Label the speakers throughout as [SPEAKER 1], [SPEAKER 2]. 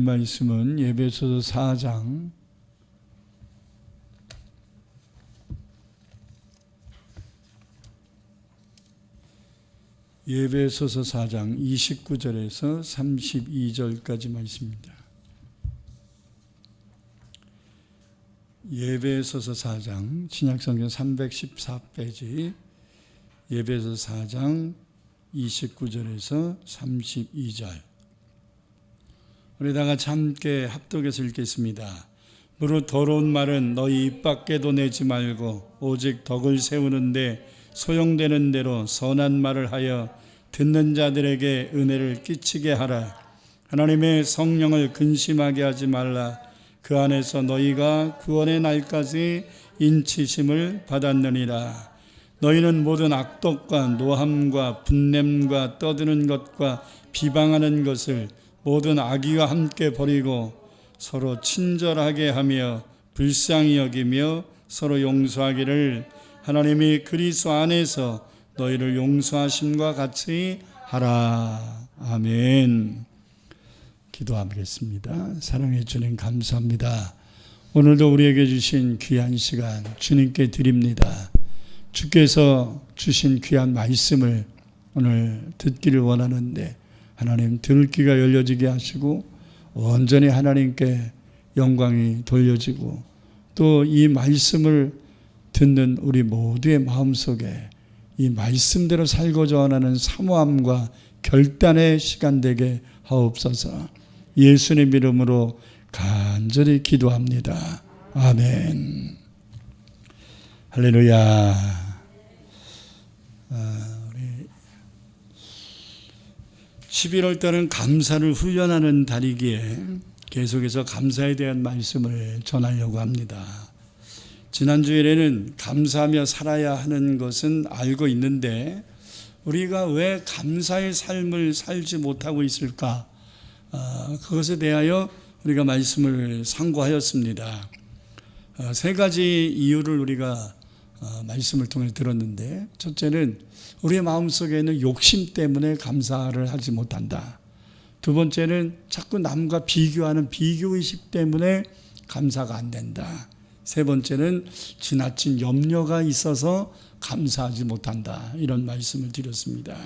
[SPEAKER 1] 말씀은 에베소서 4장 에베소서 4장 29절에서 32절까지 말씀입니다. 에베소서 4장 신약성경 314페이지 에베소서 4장 29절에서 32절 우리 다 같이 함께 합독해서 읽겠습니다. 무릇 더러운 말은 너희 입 밖에도 내지 말고 오직 덕을 세우는데 소용되는 대로 선한 말을 하여 듣는 자들에게 은혜를 끼치게 하라. 하나님의 성령을 근심하게 하지 말라. 그 안에서 너희가 구원의 날까지 인치심을 받았느니라. 너희는 모든 악독과 노함과 분냄과 떠드는 것과 비방하는 것을 모든 악의와 함께 버리고 서로 친절하게 하며 불쌍히 여기며 서로 용서하기를 하나님이 그리스도 안에서 너희를 용서하심과 같이 하라. 아멘. 기도하겠습니다. 사랑해 주님 감사합니다. 오늘도 우리에게 주신 귀한 시간 주님께 드립니다. 주께서 주신 귀한 말씀을 오늘 듣기를 원하는데 하나님 들을 귀가 열려지게 하시고 온전히 하나님께 영광이 돌려지고 또 이 말씀을 듣는 우리 모두의 마음속에 이 말씀대로 살고자 원하는 사모함과 결단의 시간 되게 하옵소서. 예수님 이름으로 간절히 기도합니다. 아멘. 할렐루야. 우리 11월 달은 감사를 훈련하는 달이기에 계속해서 감사에 대한 말씀을 전하려고 합니다. 지난 주일에는 감사하며 살아야 하는 것은 알고 있는데 우리가 왜 감사의 삶을 살지 못하고 있을까? 그것에 대하여 우리가 말씀을 상고하였습니다. 세 가지 이유를 우리가 말씀을 통해 들었는데 첫째는 우리의 마음속에 있는 욕심 때문에 감사를 하지 못한다. 두 번째는 자꾸 남과 비교하는 비교의식 때문에 감사가 안 된다. 세 번째는 지나친 염려가 있어서 감사하지 못한다. 이런 말씀을 드렸습니다.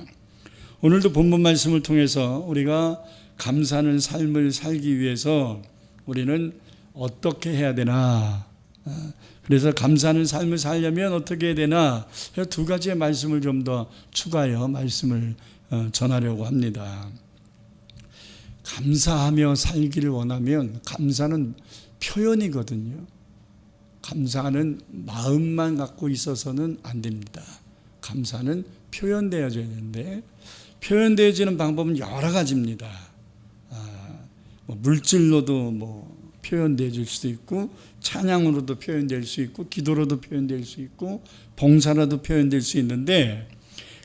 [SPEAKER 1] 오늘도 본문 말씀을 통해서 우리가 감사하는 삶을 살기 위해서 우리는 어떻게 해야 되나? 그래서 감사하는 삶을 살려면 어떻게 해야 되나? 두 가지의 말씀을 좀 더 추가하여 말씀을 전하려고 합니다. 감사하며 살기를 원하면 감사는 표현이거든요. 감사하는 마음만 갖고 있어서는 안 됩니다. 감사는 표현되어져야 되는데 표현되어지는 방법은 여러 가지입니다. 물질로도 표현될 수도 있고 찬양으로도 표현될 수 있고 기도로도 표현될 수 있고 봉사로도 표현될 수 있는데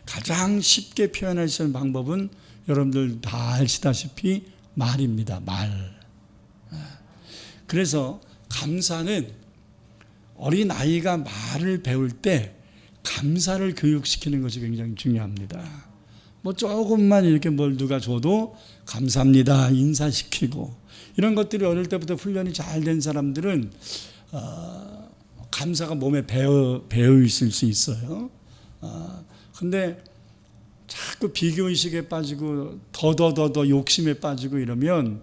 [SPEAKER 1] 가장 쉽게 표현할 수 있는 방법은 여러분들 다 아시다시피 말입니다. 말. 그래서 감사는 어린아이가 말을 배울 때 감사를 교육시키는 것이 굉장히 중요합니다. 조금만 이렇게 뭘 누가 줘도 감사합니다 인사시키고 이런 것들이 어릴 때부터 훈련이 잘 된 사람들은 감사가 몸에 배어 있을 수 있어요. 근데 자꾸 비교의식에 빠지고 더 욕심에 빠지고 이러면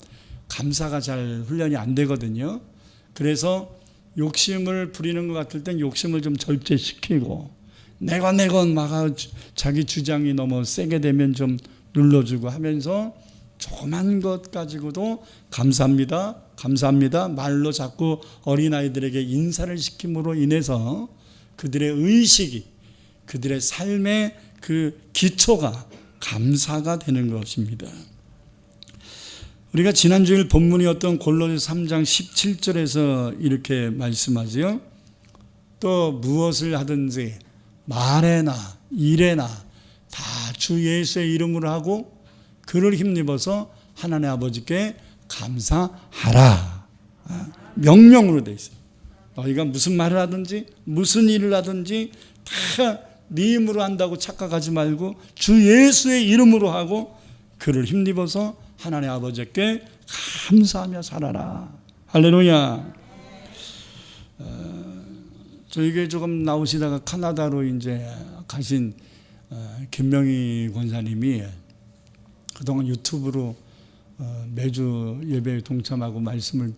[SPEAKER 1] 감사가 잘 훈련이 안 되거든요. 그래서 욕심을 부리는 것 같을 땐 욕심을 좀 절제시키고 내가 막 자기 주장이 너무 세게 되면 좀 눌러주고 하면서 조그만 것 가지고도 감사합니다 말로 자꾸 어린아이들에게 인사를 시킴으로 인해서 그들의 의식이 그들의 삶의 그 기초가 감사가 되는 것입니다. 우리가 지난주일 본문이었던 골로새 3장 17절에서 이렇게 말씀하지요. 또 무엇을 하든지 말에나 일에나 다 주 예수의 이름으로 하고 그를 힘입어서 하나님 아버지께 감사하라. 명령으로 되어 있어요. 너희가 무슨 말을 하든지 무슨 일을 하든지 다 네 힘으로 한다고 착각하지 말고 주 예수의 이름으로 하고 그를 힘입어서 하나님 아버지께 감사하며 살아라. 할렐루야. 저희 교회 조금 나오시다가 카나다로 이제 가신 김명희 권사님이 그동안 유튜브로 매주 예배에 동참하고 말씀을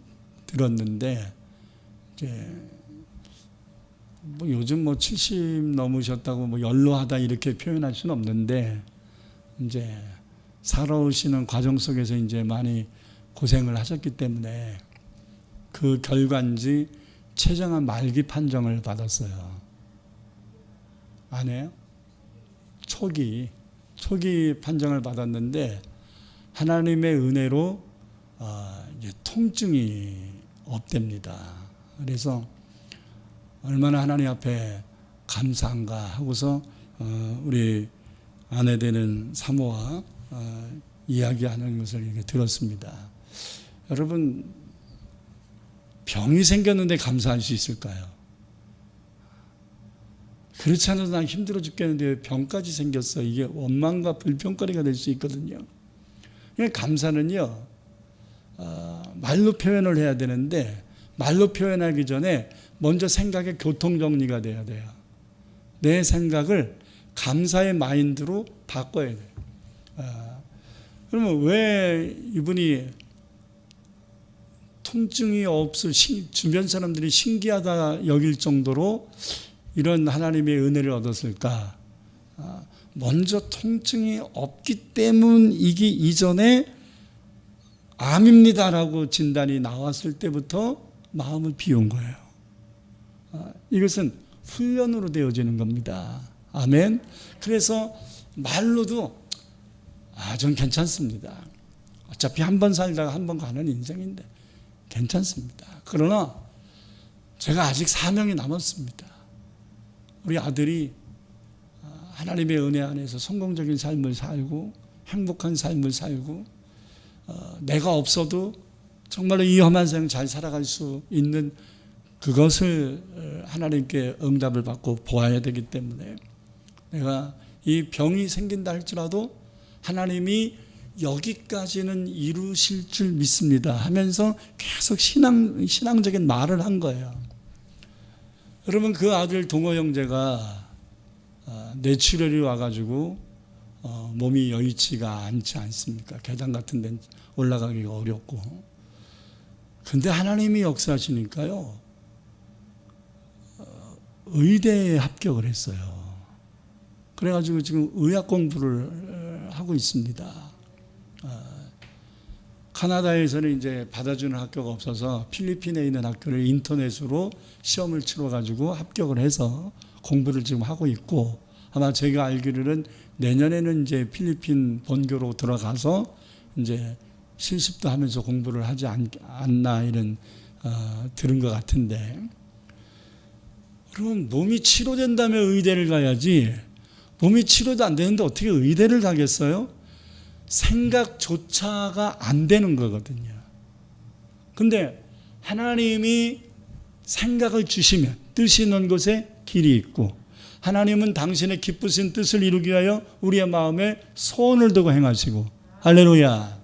[SPEAKER 1] 들었는데, 이제 뭐 요즘 뭐 70 넘으셨다고 뭐 연로하다 이렇게 표현할 수는 없는데, 이제 살아오시는 과정 속에서 이제 많이 고생을 하셨기 때문에 그 결과인지 최정한 말기 판정을 받았어요. 안 해요? 초기 판정을 받았는데, 하나님의 은혜로 이제 통증이 없답니다. 그래서 얼마나 하나님 앞에 감사한가 하고서 우리 아내 되는 사모와 이야기하는 것을 이렇게 들었습니다. 여러분, 병이 생겼는데 감사할 수 있을까요? 그렇지 않아도 난 힘들어 죽겠는데 병까지 생겼어. 이게 원망과 불평거리가 될 수 있거든요. 그러니까 감사는요, 말로 표현을 해야 되는데, 말로 표현하기 전에 먼저 생각의 교통정리가 돼야 돼요. 내 생각을 감사의 마인드로 바꿔야 돼요. 그러면 왜 이분이 통증이 없을, 주변 사람들이 신기하다 여길 정도로 이런 하나님의 은혜를 얻었을까? 먼저 통증이 없기 때문이기 이전에 암입니다라고 진단이 나왔을 때부터 마음을 비운 거예요. 이것은 훈련으로 되어지는 겁니다. 아멘. 그래서 말로도 전 괜찮습니다. 어차피 한 번 살다가 한 번 가는 인생인데 괜찮습니다. 그러나 제가 아직 사명이 남았습니다. 우리 아들이 하나님의 은혜 안에서 성공적인 삶을 살고 행복한 삶을 살고 내가 없어도 정말로 이 험한 세상 잘 살아갈 수 있는 그것을 하나님께 응답을 받고 보아야 되기 때문에, 내가 이 병이 생긴다 할지라도 하나님이 여기까지는 이루실 줄 믿습니다 하면서 계속 신앙적인 말을 한 거예요. 여러분, 그 아들 동호 형제가 뇌출혈이 와가지고 몸이 여의치가 않지 않습니까? 계단 같은 데는 올라가기가 어렵고. 근데 하나님이 역사하시니까요, 의대에 합격을 했어요. 그래가지고 지금 의학 공부를 하고 있습니다. 카나다에서는 이제 받아주는 학교가 없어서 필리핀에 있는 학교를 인터넷으로 시험을 치러가지고 합격을 해서 공부를 지금 하고 있고, 아마 제가 알기로는 내년에는 이제 필리핀 본교로 들어가서 이제 실습도 하면서 공부를 하지 않나 이런 들은 것 같은데, 그럼 몸이 치료된다면 의대를 가야지, 몸이 치료도 안 되는데 어떻게 의대를 가겠어요? 생각조차가 안 되는 거거든요. 근데 하나님이 생각을 주시면 뜻이 있는 곳에 길이 있고, 하나님은 당신의 기쁘신 뜻을 이루기 위하여 우리의 마음에 소원을 두고 행하시고. 할렐루야.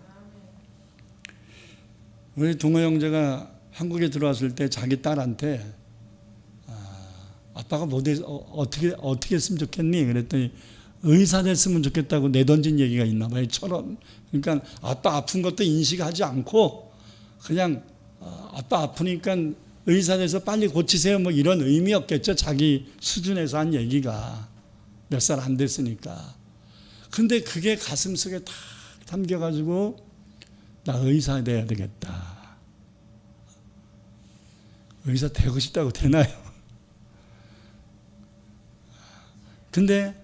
[SPEAKER 1] 우리 동호 형제가 한국에 들어왔을 때 자기 딸한테 아빠가 어떻게 했으면 좋겠니? 그랬더니 의사 됐으면 좋겠다고 내던진 얘기가 있나 봐요. 처럼. 그러니까 아빠 아픈 것도 인식하지 않고 그냥 아빠 아프니까 의사 돼서 빨리 고치세요 뭐 이런 의미였겠죠. 자기 수준에서 한 얘기가 몇 살 안 됐으니까. 근데 그게 가슴속에 탁 담겨가지고 나 의사 돼야 되겠다. 의사 되고 싶다고 되나요? 근데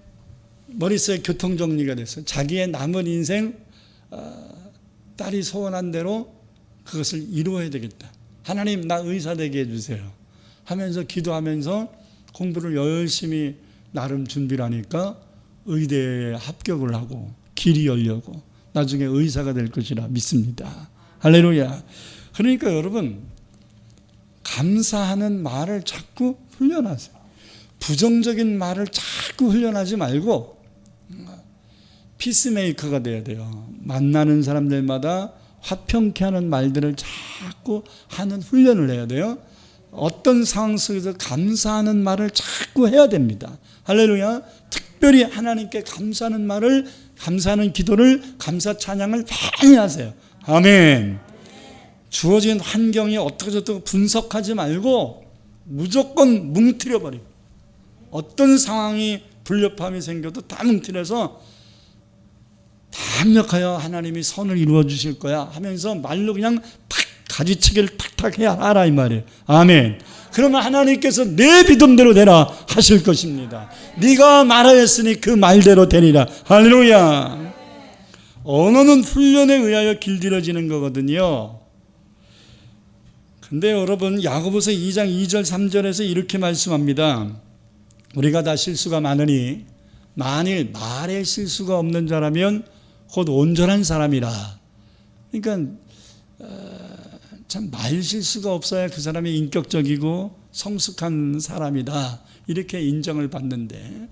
[SPEAKER 1] 머릿속에 교통정리가 됐어요. 자기의 남은 인생 딸이 소원한 대로 그것을 이루어야 되겠다. 하나님, 나 의사 되게 해주세요 하면서 기도하면서 공부를 열심히 나름 준비를 하니까 의대에 합격을 하고 길이 열려고 나중에 의사가 될 것이라 믿습니다. 할렐루야. 그러니까 여러분, 감사하는 말을 자꾸 훈련하세요. 부정적인 말을 자꾸 훈련하지 말고 피스메이커가 돼야 돼요. 만나는 사람들마다 화평케 하는 말들을 자꾸 하는 훈련을 해야 돼요. 어떤 상황 속에서 감사하는 말을 자꾸 해야 됩니다. 할렐루야. 특별히 하나님께 감사하는 말을, 감사하는 기도를, 감사 찬양을 많이 하세요. 아멘. 주어진 환경이 어떻게 저떻게 분석하지 말고 무조건 뭉트려버리고, 어떤 상황이 불협화음이 생겨도 다 뭉트려서 담력하여 하나님이 선을 이루어 주실 거야 하면서 말로 그냥 탁 가지치기를 탁탁 해야 하라 이 말이에요. 아멘. 그러면 하나님께서 내 믿음대로 되라 하실 것입니다. 네가 말하였으니 그 말대로 되리라. 할렐루야. 언어는 훈련에 의하여 길들여지는 거거든요. 근데 여러분, 야고보서 2장 2절 3절에서 이렇게 말씀합니다. 우리가 다 실수가 많으니 만일 말에 실수가 없는 자라면 곧 온전한 사람이라. 그러니까 참 말 실수가 없어야 그 사람이 인격적이고 성숙한 사람이다, 이렇게 인정을 받는데,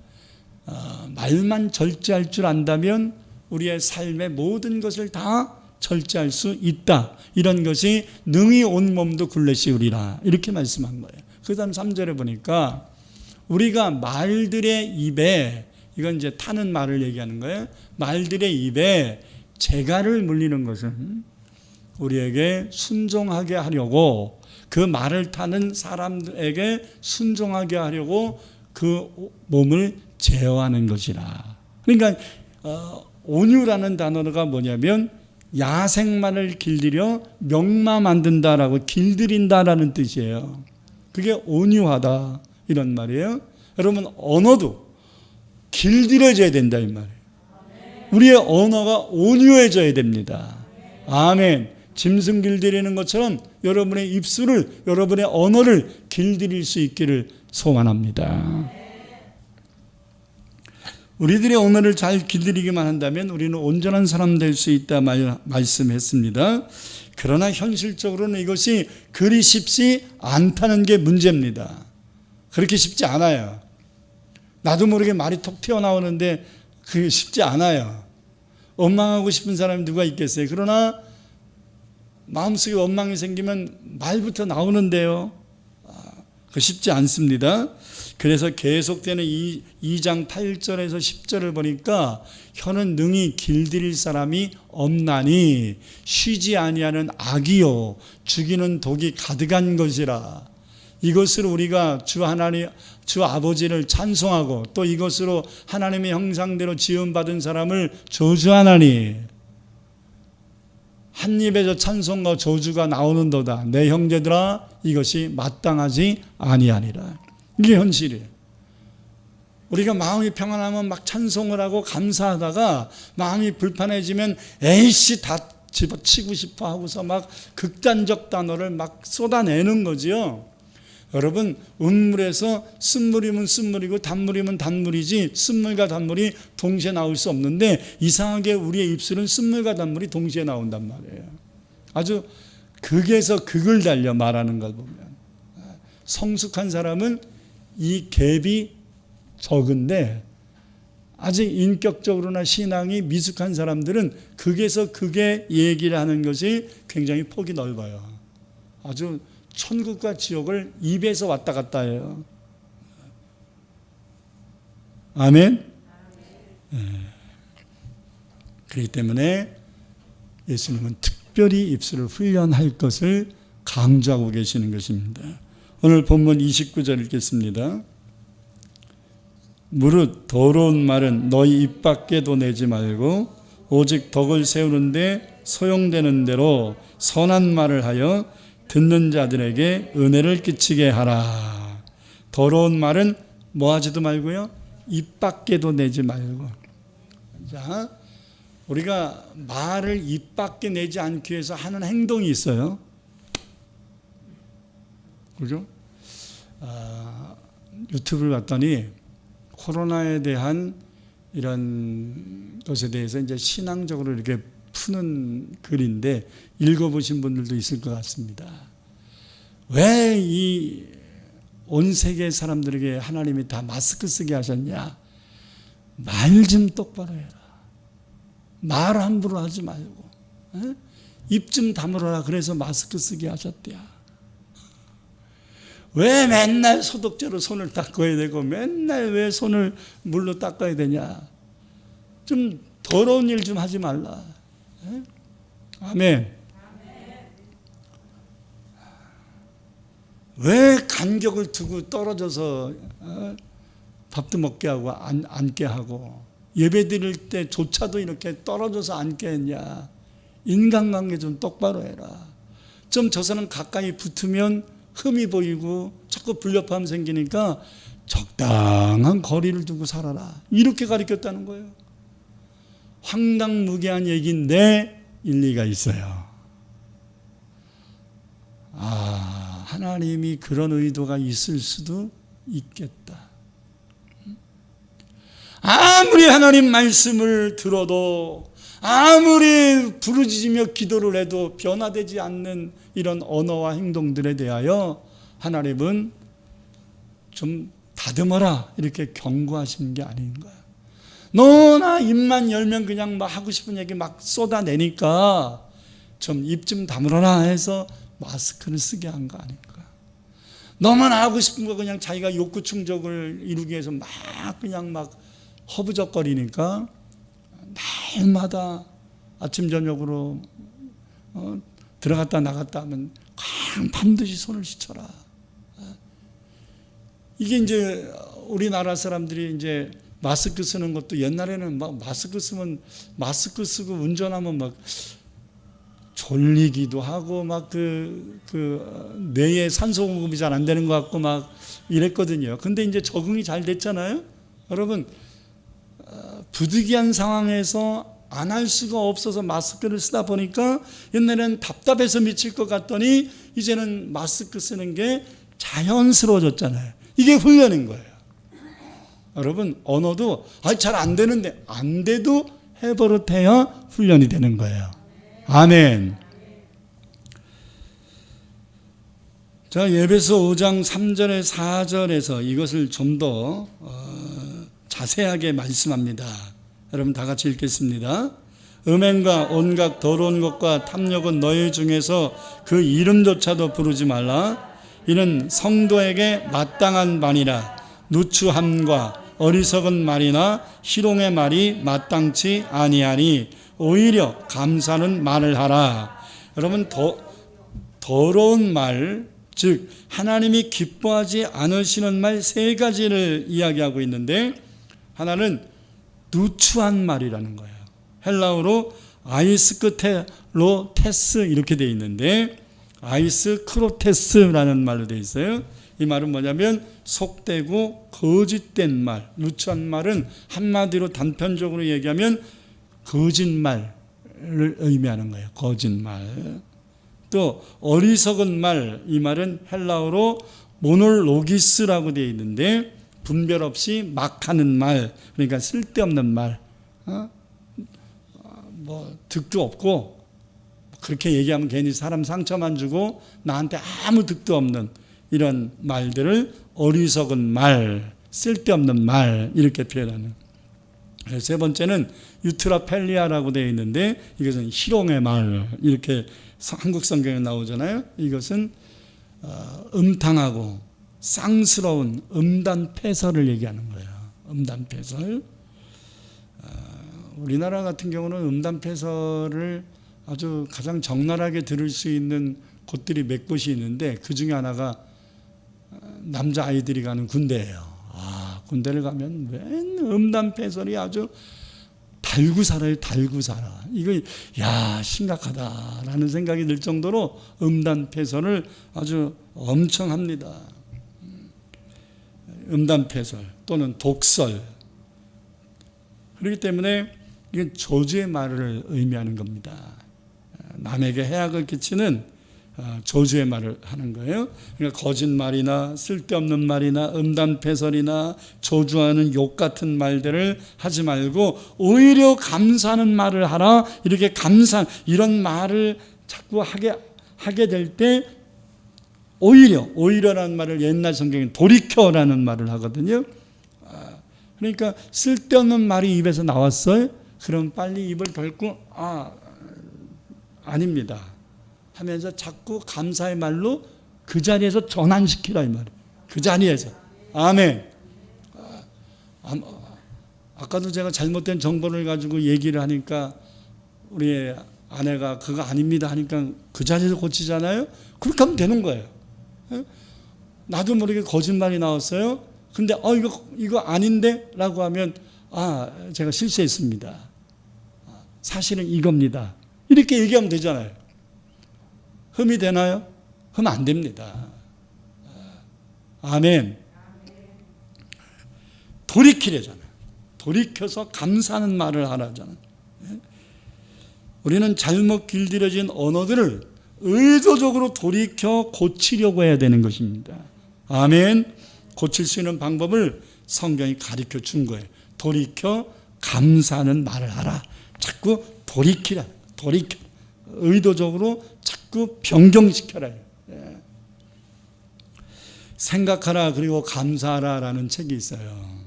[SPEAKER 1] 말만 절제할 줄 안다면 우리의 삶의 모든 것을 다 절제할 수 있다. 이런 것이 능히 온 몸도 굴레시우리라, 이렇게 말씀한 거예요. 그 다음 3절에 보니까 우리가 말들의 입에, 이건 이제 타는 말을 얘기하는 거예요. 말들의 입에 재갈을 물리는 것은 우리에게 순종하게 하려고, 그 말을 타는 사람들에게 순종하게 하려고 그 몸을 제어하는 것이라. 그러니까 온유라는 단어가 뭐냐면 야생마를 길들여 명마 만든다라고, 길들인다라는 뜻이에요. 그게 온유하다 이런 말이에요. 여러분, 언어도 길들여져야 된다 이 말이에요. 우리의 언어가 온유해져야 됩니다. 아멘. 짐승 길들이는 것처럼 여러분의 입술을, 여러분의 언어를 길들일 수 있기를 소원합니다. 우리들의 언어를 잘 길들이기만 한다면 우리는 온전한 사람 될 수 있다 말씀했습니다. 그러나 현실적으로는 이것이 그리 쉽지 않다는 게 문제입니다. 그렇게 쉽지 않아요. 나도 모르게 말이 톡 튀어나오는데 그게 쉽지 않아요. 원망하고 싶은 사람이 누가 있겠어요? 그러나 마음속에 원망이 생기면 말부터 나오는데요. 그 쉽지 않습니다. 그래서 계속되는 2장 8절에서 10절을 보니까 혀는 능히 길들일 사람이 없나니 쉬지 아니하는 악이요 죽이는 독이 가득한 것이라. 이것으로 우리가 주 하나님, 주 아버지를 찬송하고 또 이것으로 하나님의 형상대로 지음받은 사람을 저주하나니 한 입에서 찬송과 저주가 나오는도다. 내 형제들아, 이것이 마땅하지 아니하니라. 이게 현실이에요. 우리가 마음이 평안하면 막 찬송을 하고 감사하다가 마음이 불편해지면 에이씨 다 집어치고 싶어 하고서 막 극단적 단어를 막 쏟아내는 거지요. 여러분, 음물에서 쓴물이면 쓴물이고 단물이면 단물이지 쓴물과 단물이 동시에 나올 수 없는데 이상하게 우리의 입술은 쓴물과 단물이 동시에 나온단 말이에요. 아주 극에서 극을 달려 말하는 걸 보면, 성숙한 사람은 이 갭이 적은데 아직 인격적으로나 신앙이 미숙한 사람들은 극에서 극의 얘기를 하는 것이 굉장히 폭이 넓어요. 아주 천국과 지옥을 입에서 왔다 갔다 해요. 아멘. 그렇기 때문에 예수님은 특별히 입술을 훈련할 것을 강조하고 계시는 것입니다. 오늘 본문 29절 읽겠습니다. 무릇 더러운 말은 너희 입 밖에도 내지 말고 오직 덕을 세우는데 소용되는 대로 선한 말을 하여 듣는 자들에게 은혜를 끼치게 하라. 더러운 말은 뭐 하지도 말고요, 입 밖에도 내지 말고. 자, 우리가 말을 입 밖에 내지 않기 위해서 하는 행동이 있어요. 그죠? 유튜브를 봤더니 코로나에 대한 이런 것에 대해서 이제 신앙적으로 이렇게 푸는 글인데 읽어보신 분들도 있을 것 같습니다. 왜 이 온 세계 사람들에게 하나님이 다 마스크 쓰게 하셨냐? 말 좀 똑바로 해라. 말 함부로 하지 말고. 입 좀 다물어라. 그래서 마스크 쓰게 하셨대야. 왜 맨날 소독제로 손을 닦아야 되고 맨날 왜 손을 물로 닦아야 되냐. 좀 더러운 일 좀 하지 말라. 아멘. 왜 간격을 두고 떨어져서 밥도 먹게 하고 앉게 하고 예배 드릴 때조차도 이렇게 떨어져서 앉게 했냐. 인간관계 좀 똑바로 해라. 좀 저 사람 가까이 붙으면 흠이 보이고 자꾸 불협화음 생기니까 적당한 거리를 두고 살아라. 이렇게 가르쳤다는 거예요. 황당무계한 얘기인데 일리가 있어요. 하나님이 그런 의도가 있을 수도 있겠다. 아무리 하나님 말씀을 들어도 아무리 부르짖으며 기도를 해도 변화되지 않는 이런 언어와 행동들에 대하여 하나님은 좀 다듬어라 이렇게 경고하시는 게 아닌가. 너나 입만 열면 그냥 막 하고 싶은 얘기 막 쏟아내니까 좀 입 좀 다물어라 해서 마스크를 쓰게 한 거 아닐까. 너무나 하고 싶은 거 그냥 자기가 욕구 충족을 이루기 위해서 막 그냥 막 허부적거리니까 날마다 아침 저녁으로 들어갔다 나갔다 하면 반드시 손을 씻어라. 이게 이제 우리나라 사람들이 이제 마스크 쓰는 것도 옛날에는 막 마스크 쓰면 마스크 쓰고 운전하면 막 졸리기도 하고 막 뇌에 산소 공급이 잘 안 되는 것 같고 막 이랬거든요. 근데 이제 적응이 잘 됐잖아요. 여러분, 부득이한 상황에서 안 할 수가 없어서 마스크를 쓰다 보니까 옛날에는 답답해서 미칠 것 같더니 이제는 마스크 쓰는 게 자연스러워졌잖아요. 이게 훈련인 거예요. 여러분, 언어도 잘 안 되는데 안 돼도 해버릇해야 훈련이 되는 거예요. 아멘. 자, 에베소 5장 3절에 4절에서 이것을 좀 더 자세하게 말씀합니다. 여러분 다 같이 읽겠습니다. 음행과 온갖 더러운 것과 탐욕은 너희 중에서 그 이름조차도 부르지 말라. 이는 성도에게 마땅한 말이라. 누추함과 어리석은 말이나 희롱의 말이 마땅치 아니하니 오히려 감사는 말을 하라. 여러분, 더러운 말, 즉 하나님이 기뻐하지 않으시는 말 세 가지를 이야기하고 있는데, 하나는 누추한 말이라는 거예요. 헬라어로 아이스크테로테스 이렇게 되어 있는데 아이스크로테스라는 말로 되어 있어요. 이 말은 뭐냐면 속되고 거짓된 말. 누추한 말은 한마디로 단편적으로 얘기하면 거짓말을 의미하는 거예요. 거짓말. 또 어리석은 말, 이 말은 헬라어로 모놀로기스라고 되어 있는데 분별 없이 막 하는 말, 그러니까 쓸데없는 말, 뭐 득도 없고 그렇게 얘기하면 괜히 사람 상처만 주고 나한테 아무 득도 없는 이런 말들을 어리석은 말, 쓸데없는 말 이렇게 표현하는. 세 번째는 유트라펠리아라고 되어 있는데 이것은 희롱의 말 이렇게 한국 성경에 나오잖아요. 이것은 음탕하고 쌍스러운 음단패설을 얘기하는 거예요. 음단패설. 우리나라 같은 경우는 음단패설을 아주 가장 적나라하게 들을 수 있는 곳들이 몇 곳이 있는데 그 중에 하나가 남자 아이들이 가는 군대예요. 군대를 가면 맨 음단패설이 아주 달고 살아요. 달고 살아. 이거 심각하다라는 생각이 들 정도로 음단패설을 아주 엄청 합니다. 음단패설 또는 독설. 그렇기 때문에 이게 저주의 말을 의미하는 겁니다. 남에게 해악을 끼치는 저주의 말을 하는 거예요. 그러니까 거짓말이나 쓸데없는 말이나 음단패설이나 저주하는 욕 같은 말들을 하지 말고 오히려 감사하는 말을 하라. 이렇게 이런 말을 자꾸 하게 될 때 오히려라는 말을 옛날 성경에 돌이켜라는 말을 하거든요. 그러니까 쓸데없는 말이 입에서 나왔어요. 그럼 빨리 입을 덜고 아닙니다 하면서 자꾸 감사의 말로 그 자리에서 전환시키라 이 말이에요. 그 자리에서. 아멘. 아까도 제가 잘못된 정보를 가지고 얘기를 하니까 우리 아내가 그거 아닙니다 하니까 그 자리에서 고치잖아요. 그렇게 하면 되는 거예요. 나도 모르게 거짓말이 나왔어요. 근데 이거 아닌데 라고 하면 제가 실수했습니다. 사실은 이겁니다. 이렇게 얘기하면 되잖아요. 흠이 되나요? 흠 안 됩니다. 아멘. 돌이키래잖아요. 돌이켜서 감사하는 말을 하라잖아요. 우리는 잘못 길들여진 언어들을 의도적으로 돌이켜 고치려고 해야 되는 것입니다. 아멘. 고칠 수 있는 방법을 성경이 가르쳐 준 거예요. 돌이켜 감사하는 말을 하라. 자꾸 돌이키라. 돌이켜. 의도적으로 자꾸 변경시켜라. 생각하라 그리고 감사하라라는 책이 있어요.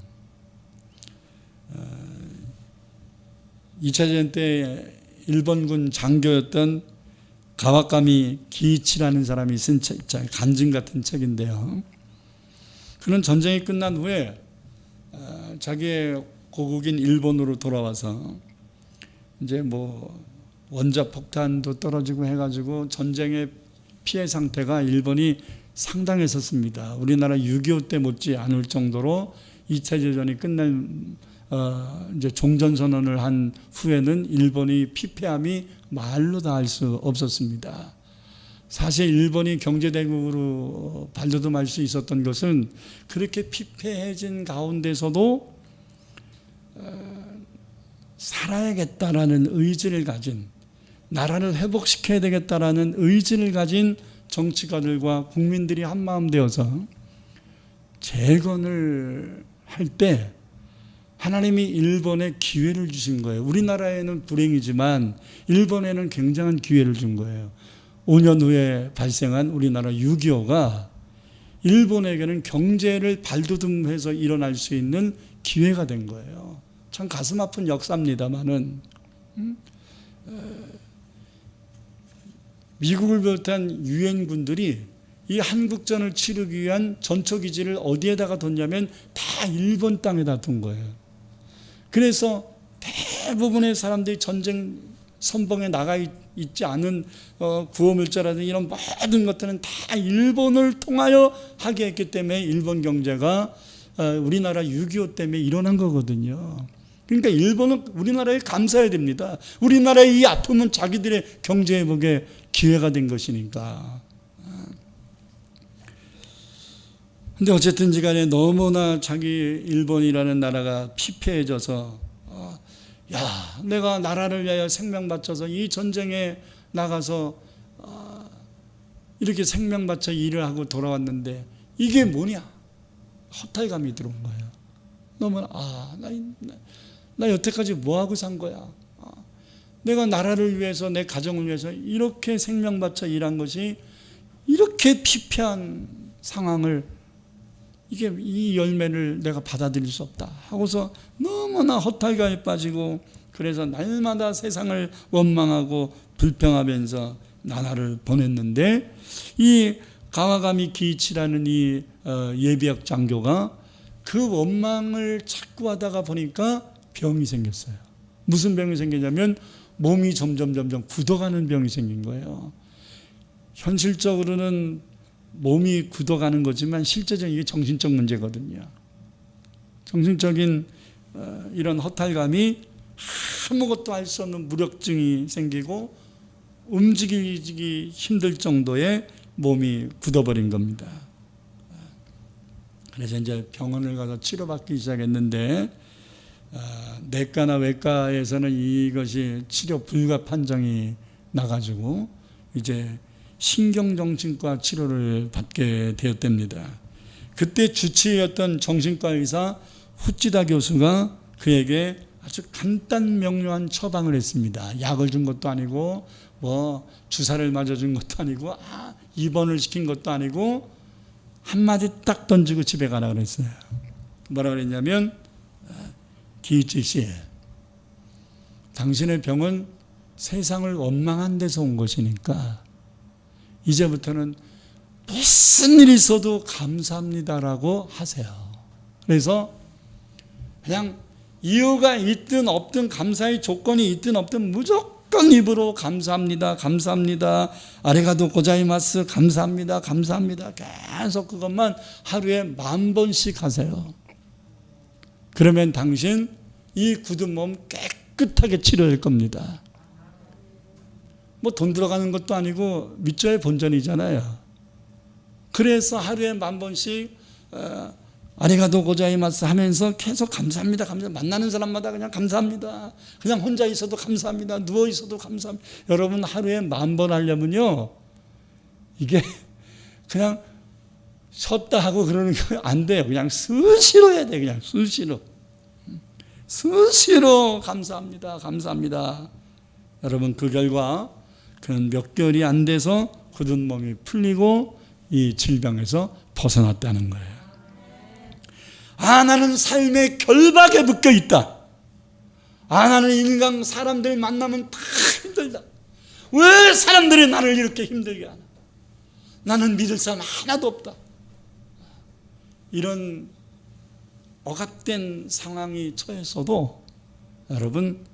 [SPEAKER 1] 2차 대전 때 일본군 장교였던 가와카미 기이치라는 사람이 쓴 책, 간증 같은 책인데요. 그는 전쟁이 끝난 후에 자기의 고국인 일본으로 돌아와서 이제 원자폭탄도 떨어지고 해가지고 전쟁의 피해 상태가 일본이 상당했었습니다. 우리나라 6.25 때 못지 않을 정도로 2차 대전이 끝날 이제 종전선언을 한 후에는 일본이 피폐함이 말로 다 할 수 없었습니다. 사실 일본이 경제대국으로 발돋움할 수 있었던 것은 그렇게 피폐해진 가운데서도 살아야겠다라는 의지를 가진, 나라를 회복시켜야 되겠다라는 의지를 가진 정치가들과 국민들이 한마음 되어서 재건을 할 때 하나님이 일본에 기회를 주신 거예요. 우리나라에는 불행이지만 일본에는 굉장한 기회를 준 거예요. 5년 후에 발생한 우리나라 6.25가 일본에게는 경제를 발돋움해서 일어날 수 있는 기회가 된 거예요. 참 가슴 아픈 역사입니다만은 미국을 비롯한 유엔군들이 이 한국전을 치르기 위한 전초기지를 어디에다가 뒀냐면 다 일본 땅에다 둔 거예요. 그래서 대부분의 사람들이 전쟁 선봉에 나가 있지 않은 구호물자라든지 이런 모든 것들은 다 일본을 통하여 하게 했기 때문에 일본 경제가 우리나라 6.25 때문에 일어난 거거든요. 그러니까 일본은 우리나라에 감사해야 됩니다. 우리나라의 이 아픔은 자기들의 경제 회복의 기회가 된 것이니까. 근데 어쨌든지 간에 너무나 자기 일본이라는 나라가 피폐해져서 내가 나라를 위하여 생명 바쳐서 이 전쟁에 나가서 이렇게 생명 바쳐 일을 하고 돌아왔는데 이게 뭐냐? 허탈감이 들어온 거예요. 너무나 나 여태까지 뭐하고 산 거야? 내가 나라를 위해서 내 가정을 위해서 이렇게 생명 바쳐 일한 것이 이렇게 피폐한 상황을 이 열매를 내가 받아들일 수 없다 하고서 너무나 허탈감에 빠지고 그래서 날마다 세상을 원망하고 불평하면서 나라를 보냈는데 이 가와가미 기이치라는 이 예비역 장교가 그 원망을 자꾸 하다가 보니까 병이 생겼어요. 무슨 병이 생기냐면 몸이 점점 굳어가는 병이 생긴 거예요. 현실적으로는 몸이 굳어가는 거지만 실제적인 이게 정신적 문제거든요. 정신적인 이런 허탈감이 아무것도 할 수 없는 무력증이 생기고 움직이기 힘들 정도의 몸이 굳어버린 겁니다. 그래서 이제 병원을 가서 치료받기 시작했는데 내과나 외과에서는 이것이 치료 불가 판정이 나가지고 이제 신경정신과 치료를 받게 되었답니다. 그때 주치의였던 정신과 의사 후찌다 교수가 그에게 아주 간단 명료한 처방을 했습니다. 약을 준 것도 아니고 주사를 맞아준 것도 아니고 입원을 시킨 것도 아니고 한마디 딱 던지고 집에 가라 그랬어요. 뭐라 그랬냐면 기이치 씨, 당신의 병은 세상을 원망한 데서 온 것이니까 이제부터는 무슨 일이 있어도 감사합니다라고 하세요. 그래서 그냥 이유가 있든 없든, 감사의 조건이 있든 없든 무조건 입으로 감사합니다, 감사합니다, 아리가또 고자이마스, 감사합니다, 감사합니다, 계속 그것만 하루에 10,000번씩 하세요. 그러면 당신 이 굳은 몸 깨끗하게 치료될 겁니다. 뭐 돈 들어가는 것도 아니고 믿져의 본전이잖아요. 그래서 하루에 10,000번씩 아리가또 고자이마스 하면서 계속 감사합니다, 감사합니다. 만나는 사람마다 그냥 감사합니다. 그냥 혼자 있어도 감사합니다. 누워 있어도 감사합니다. 여러분 하루에 10,000번 하려면요, 이게 그냥 쉬었다 하고 그러는 게 안 돼요. 그냥 수시로 해야 돼요. 그냥 수시로 감사합니다, 감사합니다. 여러분 그 결과 그는 몇 개월이 안 돼서 굳은 몸이 풀리고 이 질병에서 벗어났다는 거예요. 나는 삶의 결박에 묶여 있다. 나는 인간 사람들 만나면 다 힘들다. 왜 사람들이 나를 이렇게 힘들게 하나? 나는 믿을 사람 하나도 없다. 이런 억압된 상황이 처했어도 여러분,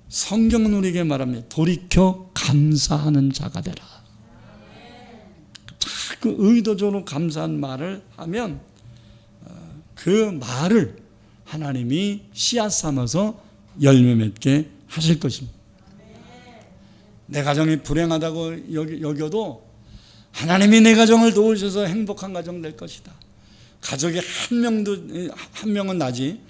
[SPEAKER 1] 성경은 우리에게 말합니다. 돌이켜 감사하는 자가 되라. 자꾸 의도적으로 감사한 말을 하면 그 말을 하나님이 씨앗 삼아서 열매 맺게 하실 것입니다. 내 가정이 불행하다고 여겨도 하나님이 내 가정을 도우셔서 행복한 가정 될 것이다. 가족이 한 명은 나지,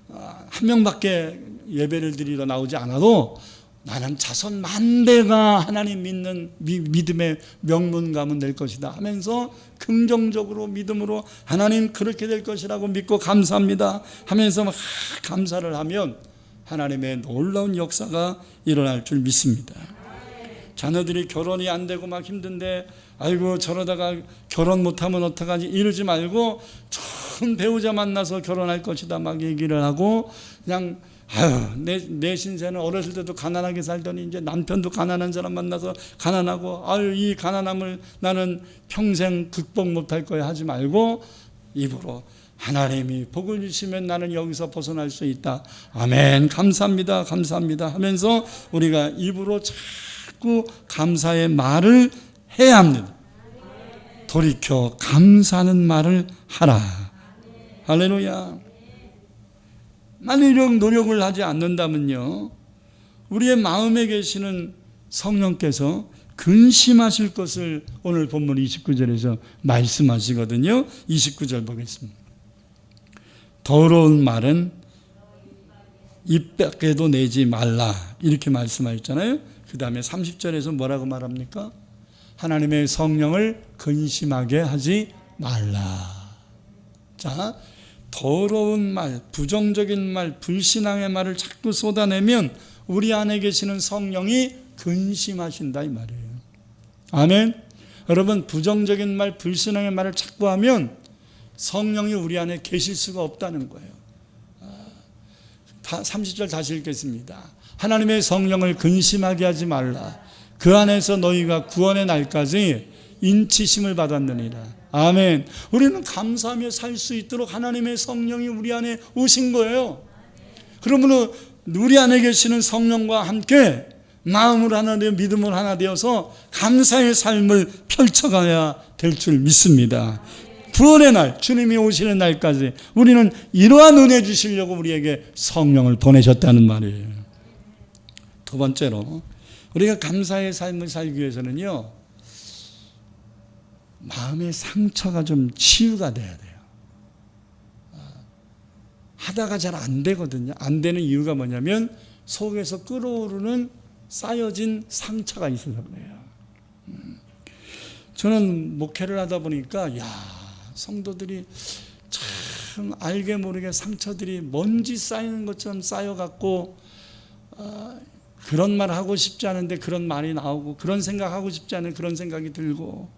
[SPEAKER 1] 한 명밖에 예배를 드리러 나오지 않아도 나는 자손 만대가 하나님 믿는 믿음의 명문가문 될 것이다 하면서 긍정적으로 믿음으로 하나님 그렇게 될 것이라고 믿고 감사합니다 하면서 막 감사를 하면 하나님의 놀라운 역사가 일어날 줄 믿습니다. 자녀들이 결혼이 안 되고 막 힘든데 아이고 저러다가 결혼 못하면 어떡하지 이러지 말고 좋은 배우자 만나서 결혼할 것이다 막 얘기를 하고 그냥 내 신세는 어렸을 때도 가난하게 살더니 이제 남편도 가난한 사람 만나서 가난하고 이 가난함을 나는 평생 극복 못할 거야 하지 말고 입으로 하나님이 복을 주시면 나는 여기서 벗어날 수 있다. 아멘, 감사합니다, 감사합니다 하면서 우리가 입으로 자꾸 감사의 말을 해야 합니다. 돌이켜 감사하는 말을 하라. 할렐루야. 만일 이런 노력을 하지 않는다면요, 우리의 마음에 계시는 성령께서 근심하실 것을 오늘 본문 29절에서 말씀하시거든요. 29절 보겠습니다. 더러운 말은 입 밖에도 내지 말라 이렇게 말씀하셨잖아요. 그 다음에 30절에서 뭐라고 말합니까? 하나님의 성령을 근심하게 하지 말라. 자, 더러운 말, 부정적인 말, 불신앙의 말을 자꾸 쏟아내면 우리 안에 계시는 성령이 근심하신다 이 말이에요. 아멘. 여러분, 부정적인 말, 불신앙의 말을 자꾸 하면 성령이 우리 안에 계실 수가 없다는 거예요. 30절 다시 읽겠습니다. 하나님의 성령을 근심하게 하지 말라. 그 안에서 너희가 구원의 날까지 인치심을 받았느니라. 아멘. 우리는 감사하며 살 수 있도록 하나님의 성령이 우리 안에 오신 거예요. 그러면 우리 안에 계시는 성령과 함께 마음을 하나 되어 믿음을 하나 되어서 감사의 삶을 펼쳐가야 될 줄 믿습니다. 구원의 날, 주님이 오시는 날까지 우리는 이러한 은혜 주시려고 우리에게 성령을 보내셨다는 말이에요. 두 번째로 우리가 감사의 삶을 살기 위해서는요, 마음의 상처가 좀 치유가 돼야 돼요. 하다가 잘 안 되거든요. 안 되는 이유가 뭐냐면 속에서 끓어오르는 쌓여진 상처가 있어서 그래요. 저는 목회를 하다 보니까 성도들이 참 알게 모르게 상처들이 먼지 쌓이는 것처럼 쌓여갖고 그런 말 하고 싶지 않은데 그런 말이 나오고 그런 생각하고 싶지 않은 그런 생각이 들고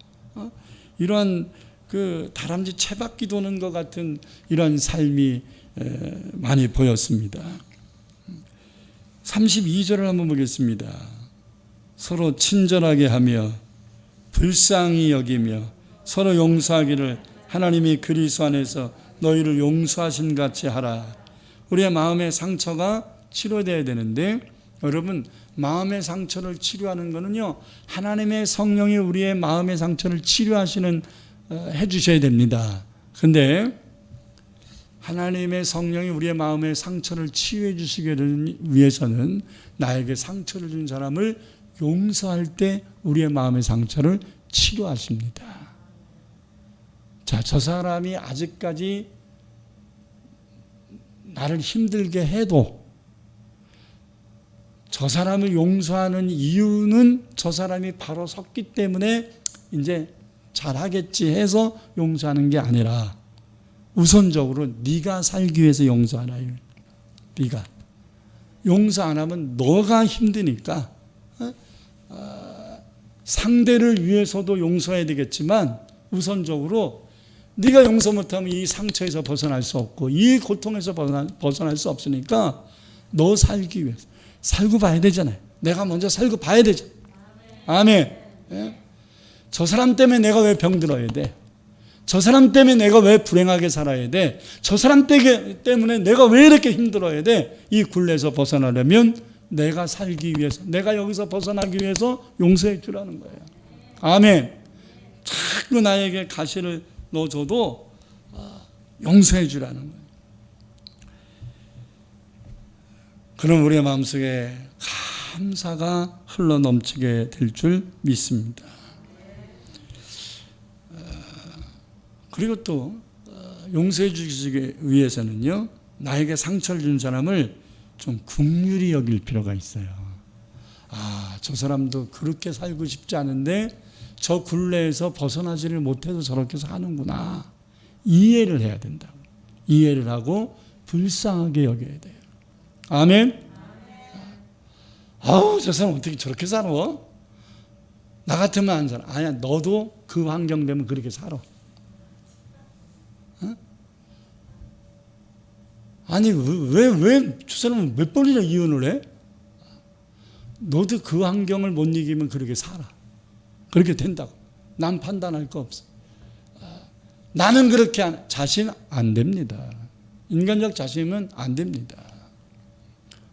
[SPEAKER 1] 이러한 그 다람쥐 채바퀴 도는 것 같은 이런 삶이 많이 보였습니다. 32절을 한번 보겠습니다. 서로 친절하게 하며 불쌍히 여기며 서로 용서하기를 하나님이 그리스도 안에서 너희를 용서하신 같이 하라. 우리의 마음의 상처가 치료되어야 되는데, 여러분, 마음의 상처를 치료하는 것은요, 하나님의 성령이 우리의 마음의 상처를 치료하시는 해주셔야 됩니다. 근데 하나님의 성령이 우리의 마음의 상처를 치유해 주시기 위해서는 나에게 상처를 준 사람을 용서할 때 우리의 마음의 상처를 치료하십니다. 자, 저 사람이 아직까지 나를 힘들게 해도 저 사람을 용서하는 이유는 저 사람이 바로 섰기 때문에 이제 잘하겠지 해서 용서하는 게 아니라 우선적으로 네가 살기 위해서 용서하라. 네가 용서 안 하면 너가 힘드니까 상대를 위해서도 용서해야 되겠지만 우선적으로 네가 용서 못하면 이 상처에서 벗어날 수 없고 이 고통에서 벗어날 수 없으니까 너 살기 위해서 살고 봐야 되잖아요. 내가 먼저 살고 봐야 되잖아요. 아멘. 저 사람 때문에 내가 왜 병들어야 돼? 저 사람 때문에 내가 왜 불행하게 살아야 돼? 저 사람 때문에 내가 왜 이렇게 힘들어야 돼? 이 굴레에서 벗어나려면 내가 살기 위해서, 내가 여기서 벗어나기 위해서 용서해 주라는 거예요. 아멘. 자꾸 나에게 가시를 넣어줘도 용서해 주라는 거예요. 그럼 우리의 마음속에 감사가 흘러넘치게 될 줄 믿습니다. 그리고 또 용서해 주시기 위해서는요, 나에게 상처를 준 사람을 좀 긍휼히 여길 필요가 있어요. 저 사람도 그렇게 살고 싶지 않은데 저 굴레에서 벗어나지를 못해서 저렇게 사는구나. 이해를 해야 된다고. 이해를 하고 불쌍하게 여겨야 돼요. 아멘. 저 사람 어떻게 저렇게 살아? 나 같으면 안 살아. 아니야, 너도 그 환경 되면 그렇게 살아. 아니 왜 저 사람은 몇 번이나 이혼을 해? 너도 그 환경을 못 이기면 그렇게 살아. 그렇게 된다고. 난 판단할 거 없어. 나는 그렇게 자신 안 됩니다. 인간적 자신은 안 됩니다.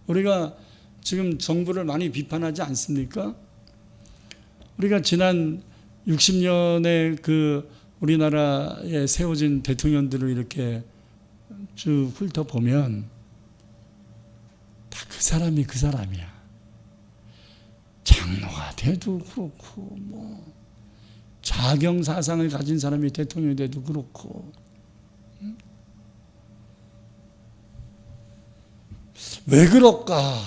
[SPEAKER 1] 우리가 지금 정부를 많이 비판하지 않습니까? 우리가 지난 60년의 그 우리나라에 세워진 대통령들을 이렇게 쭉 훑어보면 다 그 사람이 그 사람이야. 장로가 돼도 그렇고 자경 사상을 가진 사람이 대통령이 돼도 그렇고 왜 그럴까?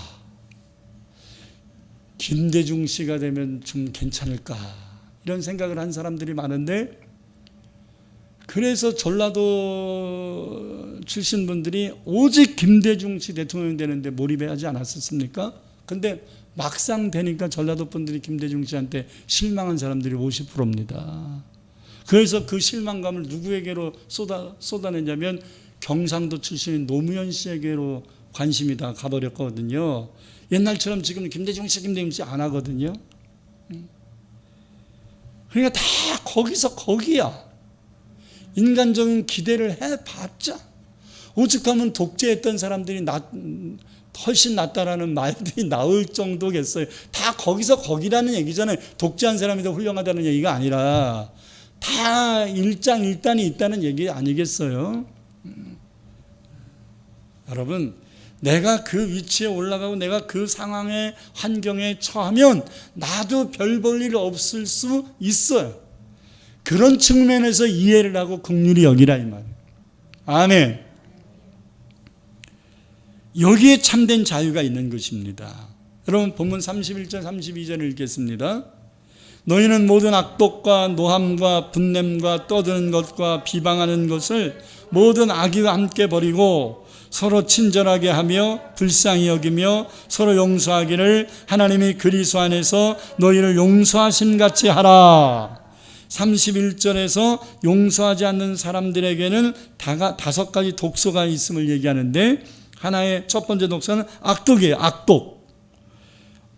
[SPEAKER 1] 김대중 씨가 되면 좀 괜찮을까? 이런 생각을 한 사람들이 많은데, 그래서 전라도 출신 분들이 오직 김대중 씨 대통령 되는데 몰입하지 않았었습니까? 근데 막상 되니까 전라도 분들이 김대중 씨한테 실망한 사람들이 50%입니다. 그래서 그 실망감을 누구에게로 쏟아내냐면 경상도 출신인 노무현 씨에게로 관심이 다 가버렸거든요. 옛날처럼 지금 김대중 씨 안 하거든요. 그러니까 다 거기서 거기야. 인간적인 기대를 해봤자 오죽하면 독재했던 사람들이 훨씬 낫다라는 말들이 나올 정도겠어요. 다 거기서 거기라는 얘기잖아요. 독재한 사람이 더 훌륭하다는 얘기가 아니라 다 일장일단이 있다는 얘기 아니겠어요? 여러분, 내가 그 위치에 올라가고 내가 그 상황의 환경에 처하면 나도 별 볼 일 없을 수 있어요. 그런 측면에서 이해를 하고 긍휼히 여기라 이 말이에요. 아멘. 여기에 참된 자유가 있는 것입니다. 여러분 본문 31절 32절을 읽겠습니다. 너희는 모든 악독과 노함과 분냄과 떠드는 것과 비방하는 것을 모든 악의와 함께 버리고 서로 친절하게 하며 불쌍히 여기며 서로 용서하기를 하나님이 그리스도 안에서 너희를 용서하심 같이 하라. 31절에서 용서하지 않는 사람들에게는 5가지 독소가 있음을 얘기하는데, 하나의 첫 번째 독소는 악독이에요. 악독.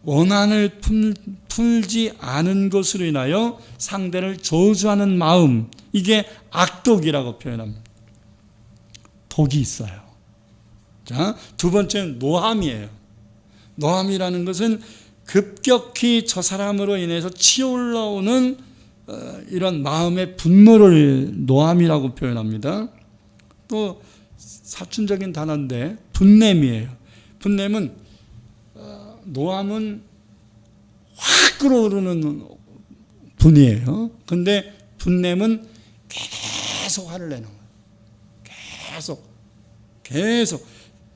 [SPEAKER 1] 원한을 풀지 않은 것으로 인하여 상대를 저주하는 마음, 이게 악독이라고 표현합니다. 독이 있어요. 자, 두 번째는 노함이에요. 노함이라는 것은 급격히 저 사람으로 인해서 치올라오는 이런 마음의 분노를 노함이라고 표현합니다. 또 사춘적인 단어인데 분냄이에요. 분냄은 노함은 확 끓어오르는 분이에요. 근데 분냄은 계속 화를 내는 거예요.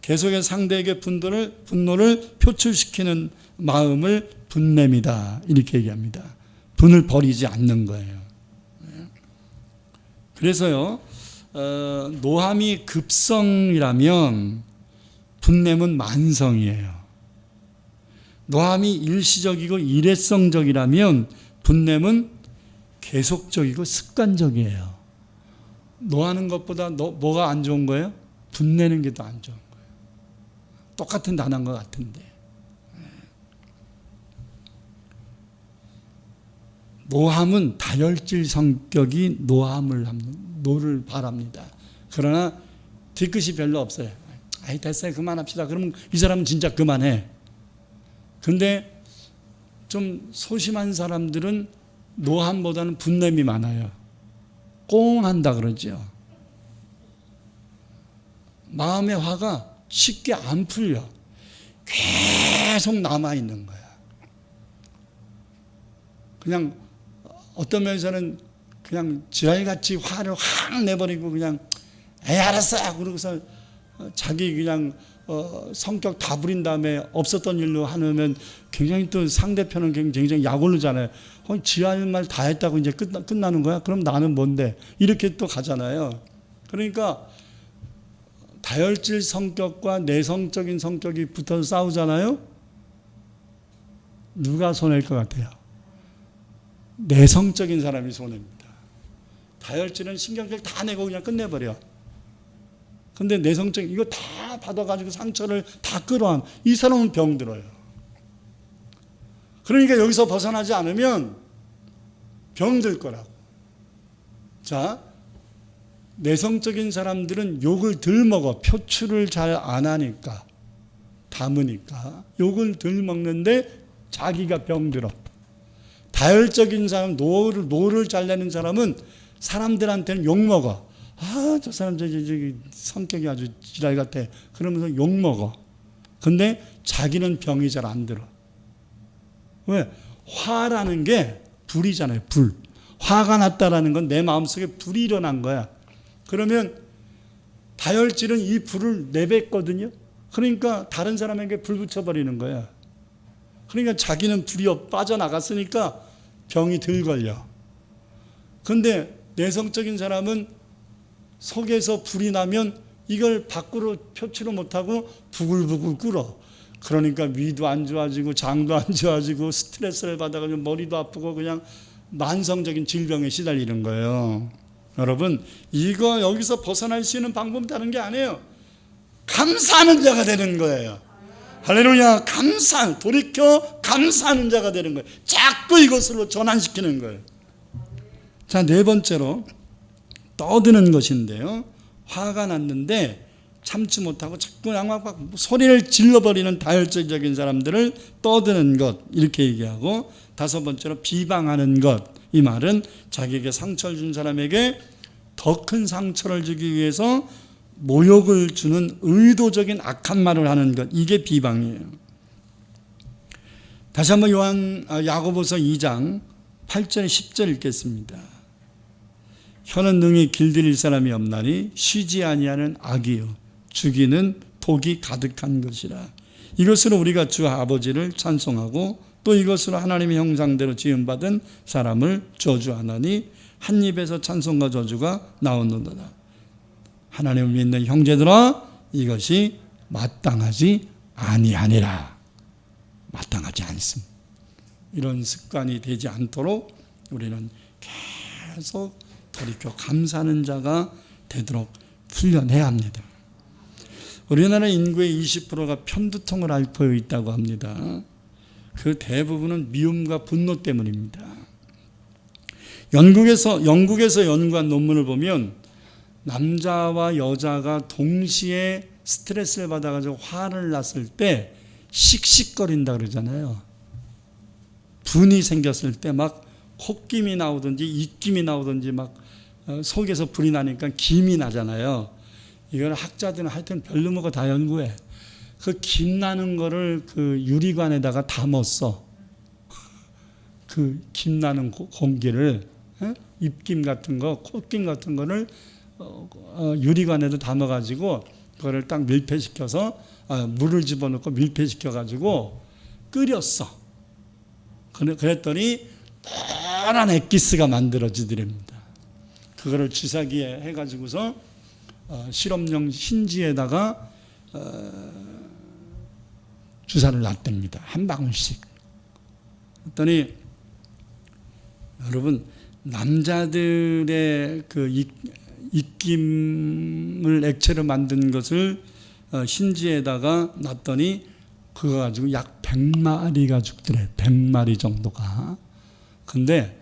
[SPEAKER 1] 계속해서 상대에게 분노를 표출시키는 마음을 분냄이다, 이렇게 얘기합니다. 분을 버리지 않는 거예요. 그래서요, 노함이 급성이라면 분냄은 만성이에요. 노함이 일시적이고 일회성적이라면 분냄은 계속적이고 습관적이에요. 노하는 것보다 뭐가 안 좋은 거예요? 분내는 게 더 안 좋은 거예요. 똑같은 단어인 것 같은데. 노함은 다혈질 성격이 노를 바랍니다. 그러나 뒤끝이 별로 없어요. 아이, 됐어요, 그만합시다. 그러면 이 사람은 진짜 그만해. 근데 좀 소심한 사람들은 노함보다는 분냄이 많아요. 꽁한다 그러죠. 마음의 화가 쉽게 안 풀려. 계속 남아있는 거야. 그냥 어떤 면에서는 그냥 지랄같이 화를 확 내버리고 그냥 에이 알았어 그러고서 자기 그냥 성격 다 부린 다음에 없었던 일로 하면 굉장히 또 상대편은 굉장히 약올르잖아요. 지할 말 다 했다고 이제 끝나는 거야? 그럼 나는 뭔데? 이렇게 또 가잖아요. 그러니까 다혈질 성격과 내성적인 성격이 붙어서 싸우잖아요. 누가 손해일 것 같아요? 내성적인 사람이 손해입니다. 다혈질은 신경질 다 내고 그냥 끝내버려. 근데 내성적인 이거 다 받아가지고 상처를 다 끌어안, 이 사람은 병들어요. 그러니까 여기서 벗어나지 않으면 병들 거라고. 자, 내성적인 사람들은 욕을 덜 먹어. 표출을 잘 안 하니까, 담으니까 욕을 덜 먹는데 자기가 병들어. 다혈적인 사람, 노를 잘 내는 사람은 사람들한테는 욕 먹어. 아, 저 사람 저기 성격이 아주 지랄 같아. 그러면서 욕 먹어. 근데 자기는 병이 잘 안 들어. 왜? 화라는 게 불이잖아요. 불. 화가 났다라는 건 내 마음속에 불이 일어난 거야. 그러면 다혈질은 이 불을 내뱉거든요. 그러니까 다른 사람에게 불 붙여버리는 거야. 그러니까 자기는 불이 빠져나갔으니까 병이 덜 걸려. 근데 내성적인 사람은 속에서 불이 나면 이걸 밖으로 표출을 못하고 부글부글 끓어. 그러니까 위도 안 좋아지고 장도 안 좋아지고 스트레스를 받아가지고 머리도 아프고 그냥 만성적인 질병에 시달리는 거예요. 여러분, 이거 여기서 벗어날 수 있는 방법은 다른 게 아니에요. 감사하는 자가 되는 거예요. 할렐루야. 돌이켜 감사하는 자가 되는 거예요. 자꾸 이것으로 전환시키는 거예요. 자, 네 번째로 떠드는 것인데요. 화가 났는데 참지 못하고 자꾸 막 소리를 질러버리는 다혈질적인 사람들을 떠드는 것, 이렇게 얘기하고, 다섯 번째로 비방하는 것. 이 말은 자기에게 상처를 준 사람에게 더 큰 상처를 주기 위해서 모욕을 주는 의도적인 악한 말을 하는 것, 이게 비방이에요. 다시 한번 야고보서 2장 8절 10절 읽겠습니다. 혀는 능히 길들일 사람이 없나니 쉬지 아니하는 악이요 죽이는 독이 가득한 것이라. 이것으로 우리가 주 아버지를 찬송하고 또 이것으로 하나님의 형상대로 지음받은 사람을 저주하나니 한 입에서 찬송과 저주가 나오는도다. 하나님을 믿는 형제들아, 이것이 마땅하지 아니하니라. 마땅하지 않습니다. 이런 습관이 되지 않도록 우리는 계속 돌이켜 감사하는 자가 되도록 훈련해야 합니다. 우리나라 인구의 20%가 편두통을 앓고 있다고 합니다. 그 대부분은 미움과 분노 때문입니다. 영국에서 연구한 논문을 보면 남자와 여자가 동시에 스트레스를 받아가지고 화를 났을 때 씩씩거린다 그러잖아요. 분이 생겼을 때 막 콧김이 나오든지 입김이 나오든지 막 속에서 불이 나니까 김이 나잖아요. 이걸 학자들은 하여튼 별로먹어 다 연구해. 그 김 나는 거를 그 유리관에다가 담았어. 그 김 나는 공기를, 입김 같은 거, 콧김 같은 거를 유리관에도 담아가지고 그거를 딱 밀폐시켜서 물을 집어넣고 밀폐시켜가지고 끓였어. 그랬더니 노란 엑기스가 만들어지더랍니다. 그거를 주사기에 해가지고서 실험용 힌지에다가 주사를 놨답니다. 한 방울씩. 그랬더니 여러분, 남자들의 그 입김을 액체로 만든 것을 힌지에다가 놨더니 그거 가지고 약 100마리가 죽더래. 100마리 정도가. 근데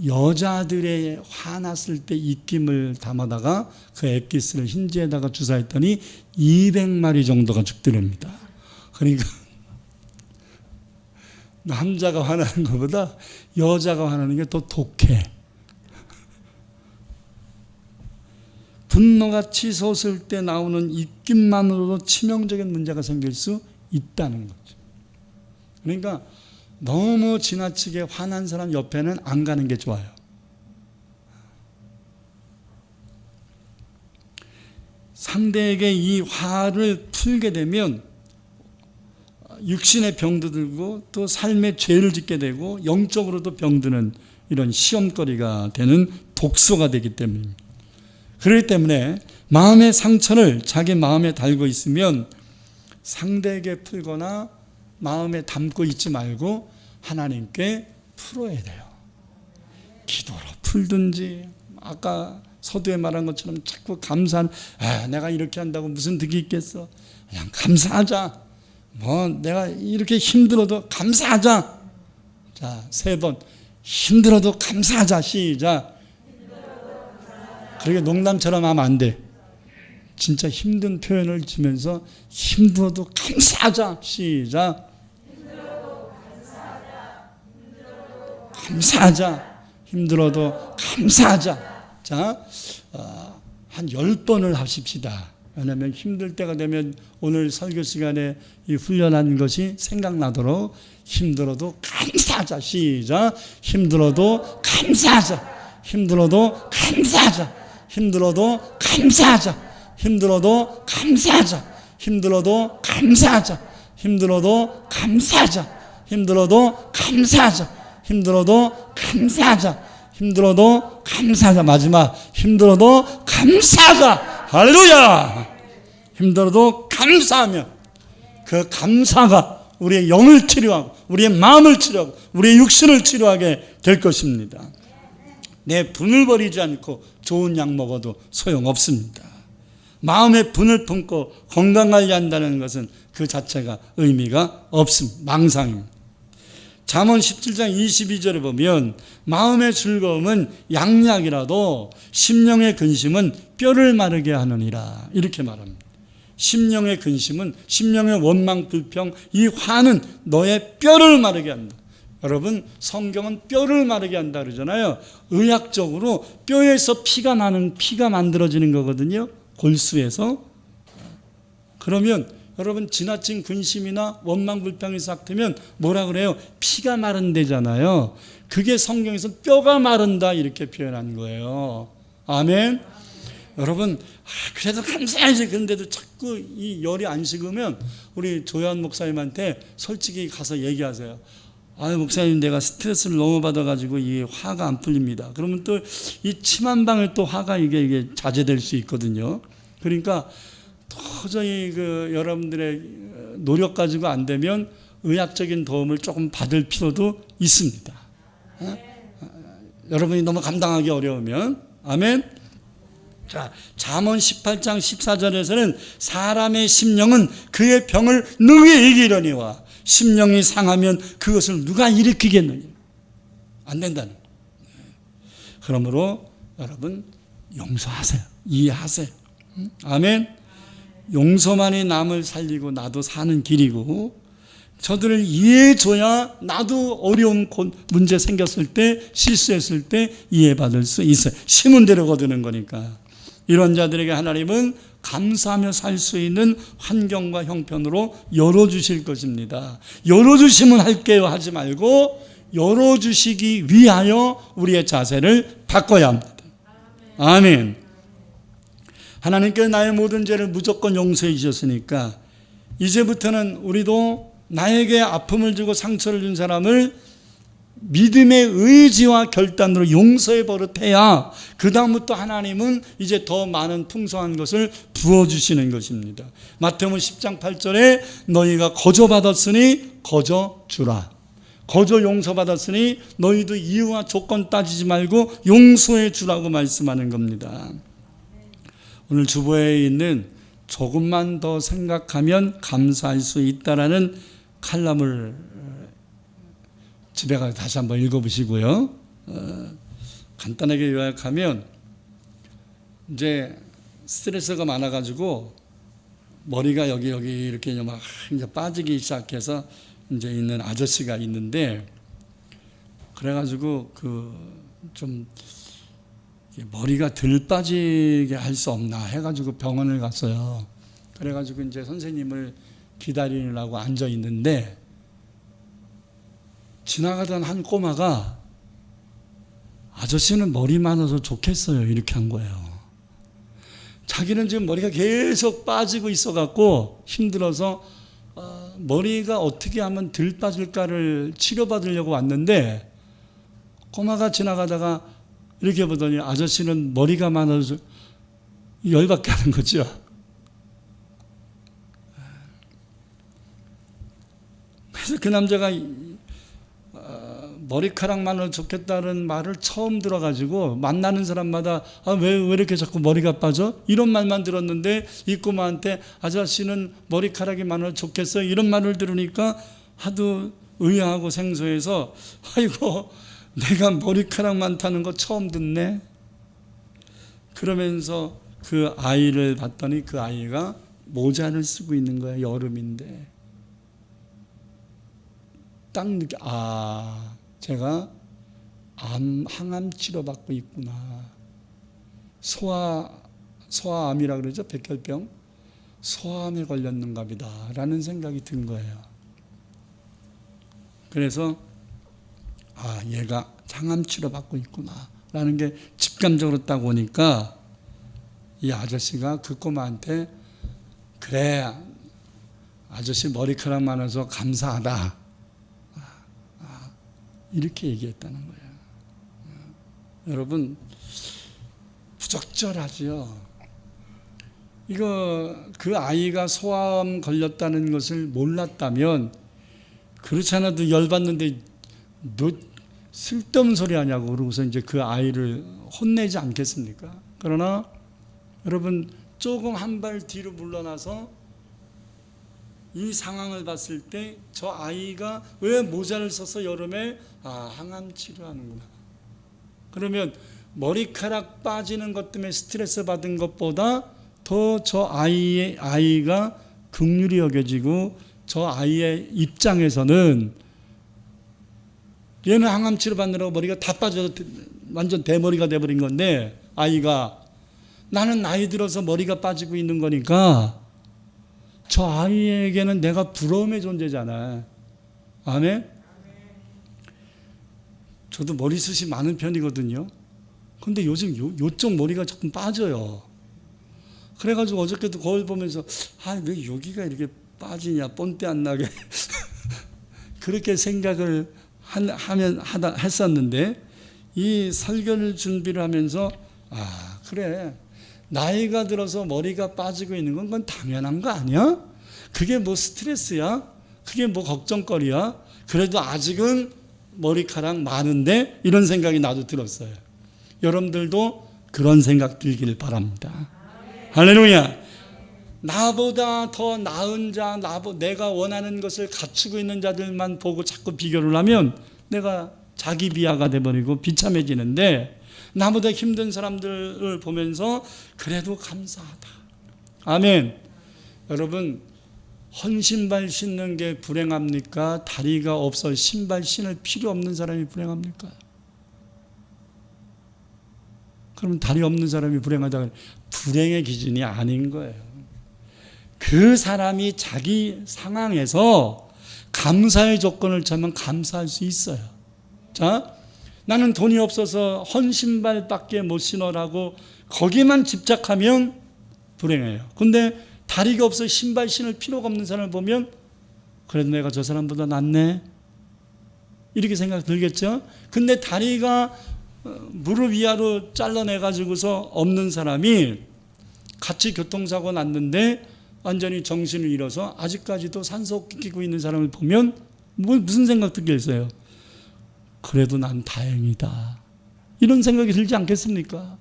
[SPEAKER 1] 여자들의 화났을 때 입김을 담아다가 그 엑기스를 힌지에다가 주사했더니 200마리 정도가 죽더랍니다. 그러니까 남자가 화나는 것보다 여자가 화나는 게 더 독해. 분노가 치솟을 때 나오는 입김만으로도 치명적인 문제가 생길 수 있다는 거죠. 그러니까 너무 지나치게 화난 사람 옆에는 안 가는 게 좋아요. 상대에게 이 화를 풀게 되면 육신의 병도 들고 또 삶의 죄를 짓게 되고 영적으로도 병드는 이런 시험거리가 되는 독소가 되기 때문입니다. 그렇기 때문에 마음의 상처를 자기 마음에 달고 있으면 상대에게 풀거나 마음에 담고 있지 말고 하나님께 풀어야 돼요. 기도로 풀든지 아까 서두에 말한 것처럼 자꾸 내가 이렇게 한다고 무슨 득이 있겠어. 그냥 감사하자. 내가 이렇게 힘들어도 감사하자. 자, 3번 힘들어도 감사하자. 시작. 그렇게 농담처럼 하면 안 돼. 진짜 힘든 표현을 주면서 힘들어도 감사하자. 시작. 감사하자. 힘들어도 감사하자. 자, 한 10번을 하십시다. 왜냐하면 힘들 때가 되면 오늘 설교 시간에 이 훈련한 것이 생각나도록 힘들어도 감사하자. 시작. 힘들어도 감사하자. 힘들어도 감사하자. 힘들어도 감사하자. 힘들어도 감사하자. 힘들어도 감사하자. 힘들어도 감사하자. 힘들어도 감사하자. 힘들어도 감사하자. 힘들어도 감사하자. 마지막 힘들어도 감사하자. 할렐루야. 힘들어도 감사하면 그 감사가 우리의 영을 치료하고 우리의 마음을 치료하고 우리의 육신을 치료하게 될 것입니다. 내 분을 버리지 않고 좋은 약 먹어도 소용없습니다. 마음의 분을 품고 건강관리한다는 것은 그 자체가 의미가 없습니다. 망상입니다. 잠언 17장 22절에 보면 마음의 즐거움은 양약이라도 심령의 근심은 뼈를 마르게 하느니라 이렇게 말합니다. 심령의 근심은 심령의 원망 불평 이 화는 너의 뼈를 마르게 한다. 여러분 성경은 뼈를 마르게 한다 그러잖아요. 의학적으로 뼈에서 피가 만들어지는 거거든요. 골수에서. 그러면 여러분 지나친 근심이나 원망 불평이 싹트면 뭐라 그래요? 피가 마른대잖아요. 그게 성경에서 뼈가 마른다 이렇게 표현한 거예요. 아멘. 여러분 그래도 감사해야지. 그런데도 자꾸 이 열이 안 식으면 우리 조현 목사님한테 솔직히 가서 얘기하세요. 목사님 내가 스트레스를 너무 받아가지고 이 화가 안 풀립니다. 그러면 또 이 침 한 방울 또 화가 이게 자제될 수 있거든요. 그러니까 도저히 여러분들의 노력 가지고 안 되면 의학적인 도움을 조금 받을 필요도 있습니다. 여러분이 너무 감당하기 어려우면. 아멘. 자, 잠언 18장 14절에서는 사람의 심령은 그의 병을 능히 이기려니와 심령이 상하면 그것을 누가 일으키겠느냐? 안 된다는 거예요. 그러므로 여러분 용서하세요. 이해하세요. 아멘. 용서만이 남을 살리고 나도 사는 길이고, 저들을 이해해줘야 나도 어려운 문제 생겼을 때, 실수했을 때 이해받을 수 있어요. 심은 대로 거두는 거니까. 이런 자들에게 하나님은 감사하며 살 수 있는 환경과 형편으로 열어주실 것입니다. 열어주시면 할게요 하지 말고 열어주시기 위하여 우리의 자세를 바꿔야 합니다. 아멘. 하나님께서 나의 모든 죄를 무조건 용서해 주셨으니까 이제부터는 우리도 나에게 아픔을 주고 상처를 준 사람을 믿음의 의지와 결단으로 용서해 버릇해야 그 다음부터 하나님은 이제 더 많은 풍성한 것을 부어주시는 것입니다. 마태복음 10장 8절에 너희가 거저 받았으니 거저 주라. 거저 용서받았으니 너희도 이유와 조건 따지지 말고 용서해 주라고 말씀하는 겁니다. 오늘 주보에 있는 조금만 더 생각하면 감사할 수 있다라는 칼럼을 집에 가서 다시 한번 읽어보시고요. 간단하게 요약하면 이제 스트레스가 많아가지고 머리가 여기 이렇게 막 이제 빠지기 시작해서 이제 있는 아저씨가 있는데, 그래가지고 좀 머리가 덜 빠지게 할 수 없나 해가지고 병원을 갔어요. 그래가지고 이제 선생님을 기다리려고 앉아 있는데 지나가던 한 꼬마가 아저씨는 머리 많아서 좋겠어요 이렇게 한 거예요. 자기는 지금 머리가 계속 빠지고 있어갖고 힘들어서 머리가 어떻게 하면 덜 빠질까를 치료받으려고 왔는데, 꼬마가 지나가다가 이렇게 보더니 아저씨는 머리가 많아서 열받게 하는 거죠. 그래서 그 남자가 머리카락만으로 좋겠다는 말을 처음 들어가지고 만나는 사람마다 왜 이렇게 자꾸 머리가 빠져? 이런 말만 들었는데 이 꼬마한테 아저씨는 머리카락이 많아서 좋겠어? 이런 말을 들으니까 하도 의아하고 생소해서 아이고 내가 머리카락 많다는 거 처음 듣네. 그러면서 그 아이를 봤더니 그 아이가 모자를 쓰고 있는 거야. 여름인데. 딱 느껴, 제가 항암 치료받고 있구나. 소아암이라 그러죠. 백혈병. 소아암에 걸렸는가 보다 라는 생각이 든 거예요. 그래서 얘가 항암 치료받고 있구나 라는 게 직감적으로 딱 오니까 이 아저씨가 그 꼬마한테 그래 아저씨 머리카락 많아서 감사하다 이렇게 얘기했다는 거예요. 여러분 부적절하죠. 그 아이가 소아암 걸렸다는 것을 몰랐다면 그렇지 않아도 열받는데 너 쓸데없는 소리 하냐고 그러고서 이제 그 아이를 혼내지 않겠습니까? 그러나 여러분 조금 한 발 뒤로 물러나서 이 상황을 봤을 때 저 아이가 왜 모자를 써서 여름에 항암 치료하는구나. 그러면 머리카락 빠지는 것 때문에 스트레스 받은 것보다 더 저 아이가 긍휼히 여겨지고 저 아이의 입장에서는 얘는 항암 치료 받느라고 머리가 다 빠져서 완전 대머리가 돼버린 건데 아이가 나는 나이 들어서 머리가 빠지고 있는 거니까 저 아이에게는 내가 부러움의 존재잖아. 아멘? 저도 머리숱이 많은 편이거든요. 근데 요즘 요쪽 머리가 조금 빠져요. 그래가지고 어저께도 거울 보면서 왜 여기가 이렇게 빠지냐 본때 안 나게 그렇게 생각을 했었는데 이 설교를 준비를 하면서 그래 나이가 들어서 머리가 빠지고 있는 건 그건 당연한 거 아니야? 그게 뭐 스트레스야? 그게 뭐 걱정거리야? 그래도 아직은 머리카락 많은데 이런 생각이 나도 들었어요. 여러분들도 그런 생각 들길 바랍니다. 할렐루야. 나보다 더 나은 자, 내가 원하는 것을 갖추고 있는 자들만 보고 자꾸 비교를 하면 내가 자기 비하가 돼버리고 비참해지는데, 나보다 힘든 사람들을 보면서 그래도 감사하다. 아멘. 여러분, 헌신발 신는 게 불행합니까? 다리가 없어 신발 신을 필요 없는 사람이 불행합니까? 그러면 다리 없는 사람이 불행하다. 불행의 기준이 아닌 거예요. 그 사람이 자기 상황에서 감사의 조건을 찾으면 감사할 수 있어요. 자, 나는 돈이 없어서 헌신발밖에 못 신어라고 거기만 집착하면 불행해요. 근데 다리가 없어 신발 신을 필요가 없는 사람을 보면 그래도 내가 저 사람보다 낫네, 이렇게 생각 들겠죠. 근데 다리가 무릎 이하로 잘라내가지고서 없는 사람이 같이 교통사고 났는데 완전히 정신을 잃어서 아직까지도 산소 끼고 있는 사람을 보면 무슨 생각 들겠어요? 그래도 난 다행이다, 이런 생각이 들지 않겠습니까?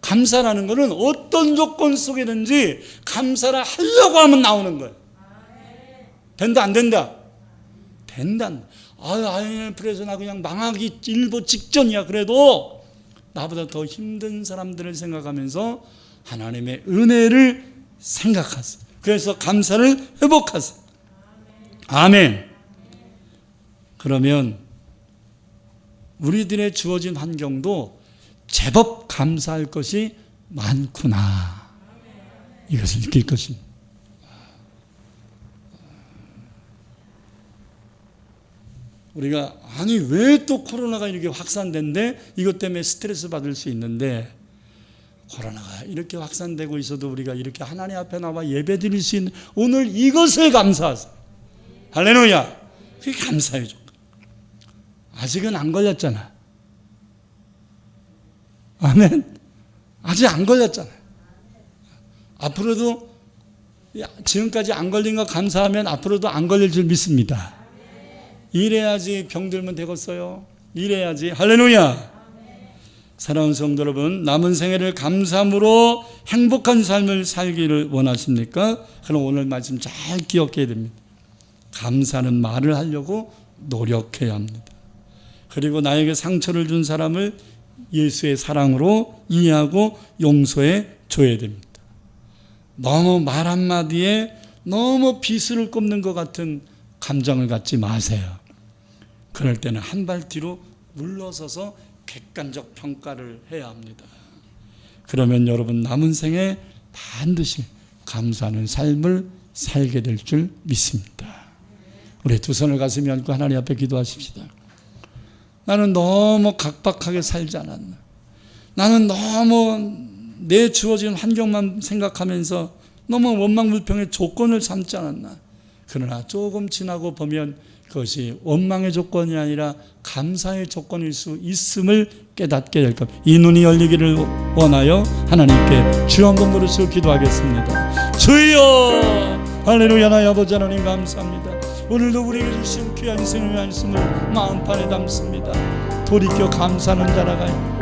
[SPEAKER 1] 감사라는 것은 어떤 조건 속에든지 감사를 하려고 하면 나오는 거예요. 된다 안 된다? 된다. IMF에서 나 그냥 망하기 일보 직전이야. 그래도 나보다 더 힘든 사람들을 생각하면서 하나님의 은혜를 생각하세요. 그래서 감사를 회복하세요. 아멘. 그러면 우리들의 주어진 환경도 제법 감사할 것이 많구나, 이것을 느낄 것입니다. 우리가 아니 왜 또 코로나가 이렇게 확산된데 이것 때문에 스트레스 받을 수 있는데, 코로나가 이렇게 확산되고 있어도 우리가 이렇게 하나님 앞에 나와 예배 드릴 수 있는 오늘 이것을 감사하세요. 할렐루야. 그게 감사의 조건. 아직은 안 걸렸잖아. 아멘. 아직 안 걸렸잖아요. 앞으로도 지금까지 안 걸린 거 감사하면 앞으로도 안 걸릴 줄 믿습니다. 이래야지 병들면 되겠어요. 이래야지. 할렐루야. 사랑하는 성도 여러분, 남은 생애를 감사함으로 행복한 삶을 살기를 원하십니까? 그럼 오늘 말씀 잘 기억해야 됩니다. 감사는 말을 하려고 노력해야 합니다. 그리고 나에게 상처를 준 사람을 예수의 사랑으로 이해하고 용서해 줘야 됩니다. 너무 말 한마디에 너무 비수를 꼽는 것 같은 감정을 갖지 마세요. 그럴 때는 한 발 뒤로 물러서서 객관적 평가를 해야 합니다. 그러면 여러분 남은 생에 반드시 감사하는 삶을 살게 될 줄 믿습니다. 우리 두 손을 가슴에 얹고 하나님 앞에 기도하십시다. 나는 너무 각박하게 살지 않았나? 나는 너무 내 주어진 환경만 생각하면서 너무 원망불평의 조건을 삼지 않았나? 그러나 조금 지나고 보면 그것이 원망의 조건이 아니라 감사의 조건일 수 있음을 깨닫게 될 겁니다. 이 눈이 열리기를 원하여 하나님께 주여 한번 부르시고 기도하겠습니다. 주여! 할렐루야. 나의 아버지 하나님 감사합니다. 오늘도 우리에게 주신 귀한 생명의 말씀을 마음판에 담습니다. 돌이켜 감사하는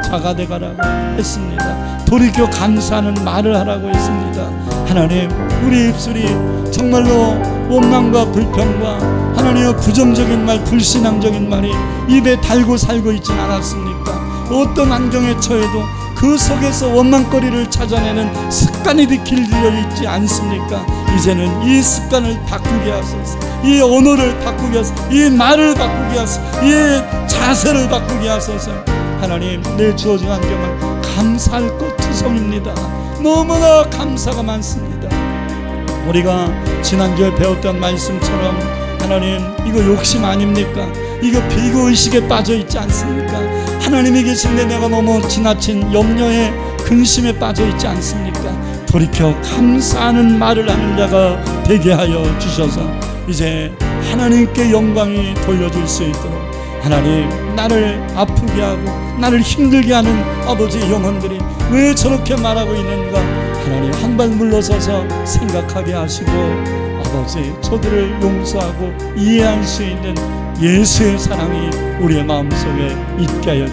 [SPEAKER 1] 자가 되가라고 했습니다. 돌이켜 감사하는 말을 하라고 했습니다. 하나님, 우리 입술이 정말로 원망과 불평과 하나님의 부정적인 말, 불신앙적인 말이 입에 달고 살고 있진 않았습니까? 어떤 환경에 처해도 그 속에서 원망거리를 찾아내는 습관이 길들여 있지 않습니까? 이제는 이 습관을 바꾸게 하소서. 이 언어를 바꾸게 하소서. 이 말을 바꾸게 하소서. 이 자세를 바꾸게 하소서. 하나님, 내 주어진 환경은 감사할 것 투성입니다. 너무나 감사가 많습니다. 우리가 지난주에 배웠던 말씀처럼 하나님, 이거 욕심 아닙니까? 이거 비교의식에 빠져 있지 않습니까? 하나님이 계신데 내가 너무 지나친 염려에 근심에 빠져 있지 않습니까? 돌이켜 감사하는 말을 하는 자가 되게 하여 주셔서 이제 하나님께 영광이 돌려질 수 있도록, 하나님, 나를 아프게 하고 나를 힘들게 하는 아버지의 영혼들이 왜 저렇게 말하고 있는가, 하나님 한 발 물러서서 생각하게 하시고 아버지, 저들을 용서하고 이해할 수 있는 예수의 사랑이 우리의 마음속에 있게 하여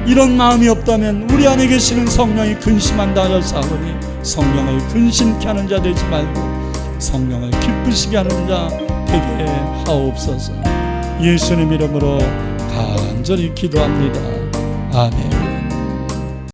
[SPEAKER 1] 이런 마음이 없다면 우리 안에 계시는 성령이 근심한다 하셨사오니 성령을 근심케 하는 자 되지 말고 성령을 기쁘시게 하는 자 되게 하옵소서. 예수님 이름으로 간절히 기도합니다. 아멘.